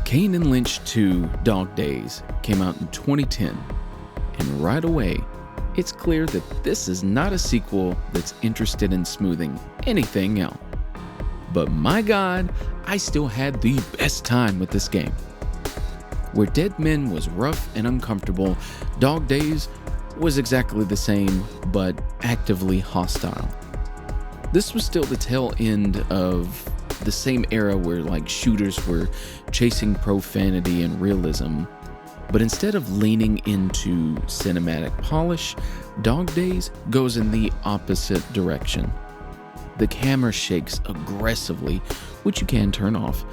Kane Lynch 2 Dog Days came out in 2010, and right away, it's clear that this is not a sequel that's interested in smoothing anything out. But my God, I still had the best time with this game. Where Dead Men was rough and uncomfortable, Dog Days was exactly the same, but actively hostile. This was still the tail end of the same era where shooters were chasing profanity and realism, but instead of leaning into cinematic polish, Dog Days goes in the opposite direction. The camera shakes aggressively, which you can turn off.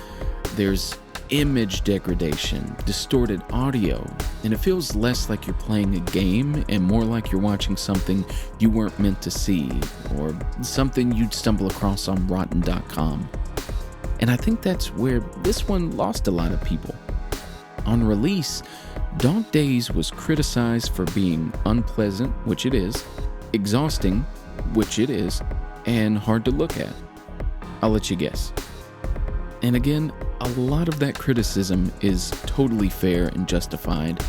There's image degradation, distorted audio, and it feels less like you're playing a game and more like you're watching something you weren't meant to see, or something you'd stumble across on Rotten.com. And I think that's where this one lost a lot of people. On release, Dog Days was criticized for being unpleasant, which it is, exhausting, which it is, and hard to look at. I'll let you guess. And again, a lot of that criticism is totally fair and justified,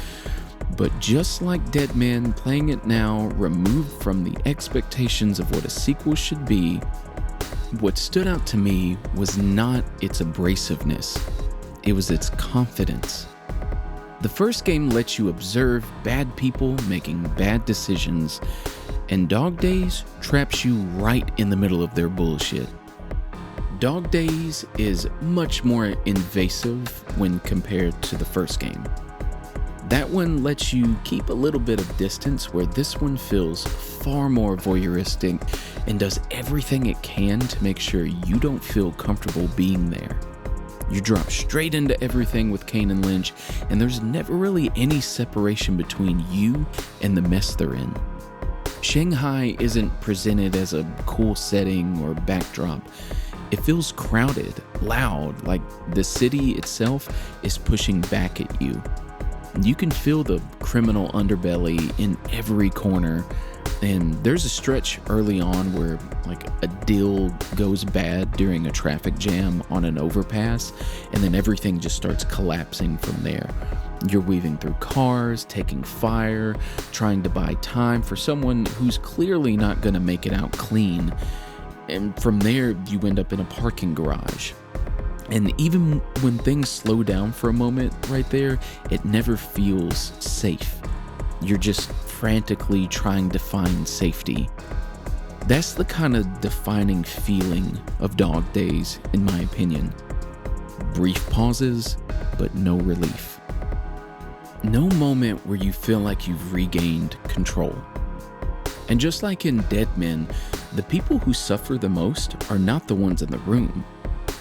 but just like Dead Men, playing it now, removed from the expectations of what a sequel should be, what stood out to me was not its abrasiveness, it was its confidence. The first game lets you observe bad people making bad decisions, and Dog Days traps you right in the middle of their bullshit. Dog Days is much more invasive when compared to the first game. That one lets you keep a little bit of distance, where this one feels far more voyeuristic and does everything it can to make sure you don't feel comfortable being there. You drop straight into everything with Kane Lynch, and there's never really any separation between you and the mess they're in. Shanghai isn't presented as a cool setting or backdrop. It feels crowded, loud, like the city itself is pushing back at you. You can feel the criminal underbelly in every corner, and there's a stretch early on where a deal goes bad during a traffic jam on an overpass, and then everything just starts collapsing from there. You're weaving through cars, taking fire, trying to buy time for someone who's clearly not going to make it out clean, and from there you end up in a parking garage. And even when things slow down for a moment right there, it never feels safe. You're just frantically trying to find safety. That's the kind of defining feeling of Dog Days, in my opinion. Brief pauses, but no relief. No moment where you feel like you've regained control. And just like in Dead Men, the people who suffer the most are not the ones in the room.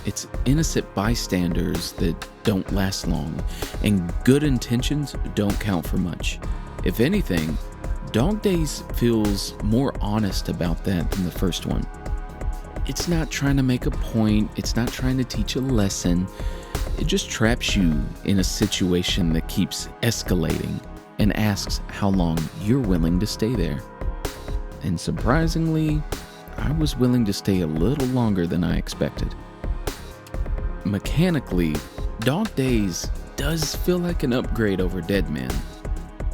It's innocent bystanders that don't last long, and good intentions don't count for much. If anything, Dog Days feels more honest about that than the first one. It's not trying to make a point, it's not trying to teach a lesson, it just traps you in a situation that keeps escalating and asks how long you're willing to stay there. And surprisingly, I was willing to stay a little longer than I expected. Mechanically, Dog Days does feel like an upgrade over Dead Men.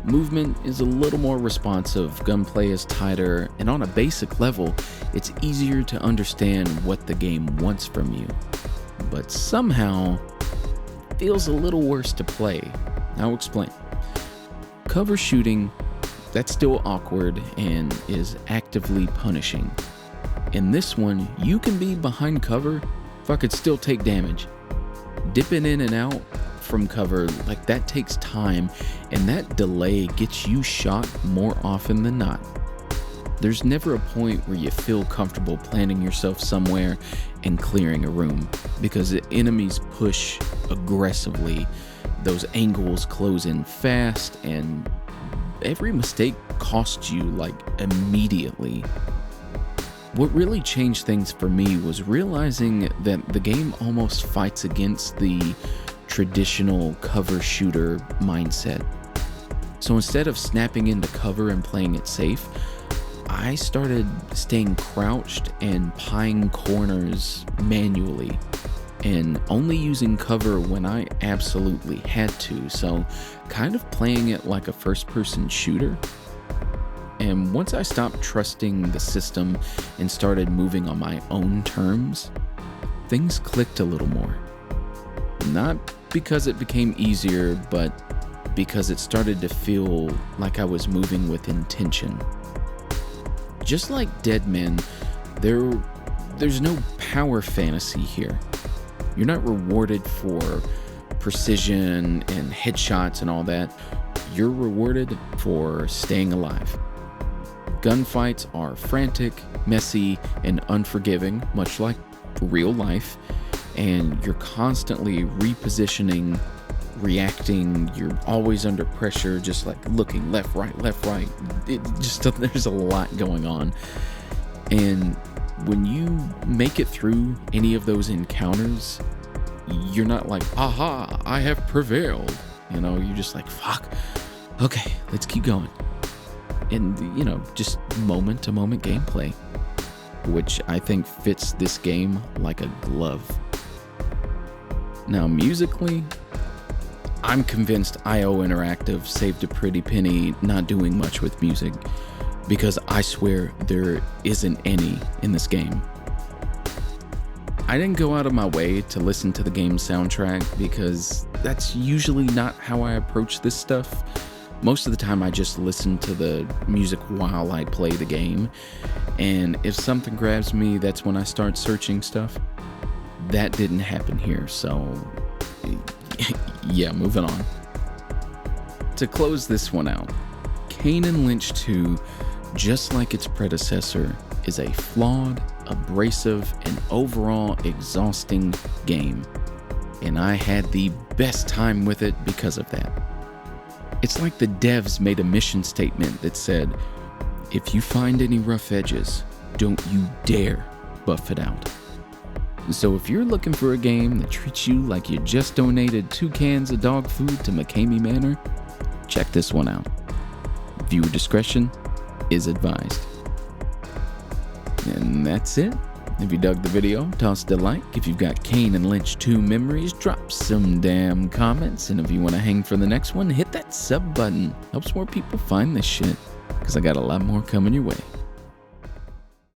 Movement is a little more responsive, gunplay is tighter, and on a basic level, it's easier to understand what the game wants from you. But somehow, it feels a little worse to play. I'll explain. Cover shooting, that's still awkward and is actively punishing. In this one, you can be behind cover, fucking still take damage. Dipping in and out from cover, that takes time, and that delay gets you shot more often than not. There's never a point where you feel comfortable planting yourself somewhere and clearing a room, because the enemies push aggressively. Those angles close in fast, and every mistake costs you immediately. What really changed things for me was realizing that the game almost fights against the traditional cover shooter mindset. So instead of snapping into cover and playing it safe, I started staying crouched and pieing corners manually. and only using cover when I absolutely had to, so kind of playing it like a first-person shooter. And once I stopped trusting the system and started moving on my own terms, things clicked a little more. Not because it became easier, but because it started to feel like I was moving with intention. Just like Dead Men, there's no power fantasy here. You're not rewarded for precision and headshots and all that. You're rewarded for staying alive. Gunfights are frantic, messy, and unforgiving, much like real life, and you're constantly repositioning, reacting. You're always under pressure, just like looking left, right. There's a lot going on. And when you make it through any of those encounters, you're not like, aha, I have prevailed. You're just like, fuck, okay, let's keep going. And, just moment to moment gameplay, which I think fits this game like a glove. Now, musically, I'm convinced IO Interactive saved a pretty penny not doing much with music, because I swear there isn't any in this game. I didn't go out of my way to listen to the game's soundtrack because that's usually not how I approach this stuff. Most of the time I just listen to the music while I play the game, and if something grabs me, that's when I start searching stuff. That didn't happen here, so yeah, moving on. To close this one out, Kane Lynch 2, just like its predecessor, is a flawed, abrasive, and overall exhausting game, and I had the best time with it because of that. It's like the devs made a mission statement that said, if you find any rough edges, don't you dare buff it out. So if you're looking for a game that treats you like you just donated 2 cans of dog food to McCamey Manor, check this one out. Viewer discretion is advised. And that's it. If you dug the video, toss it a like. If you've got Kane Lynch 2 memories, drop some damn comments. And if you want to hang for the next one, hit that sub button. Helps more people find this shit, because I got a lot more coming your way.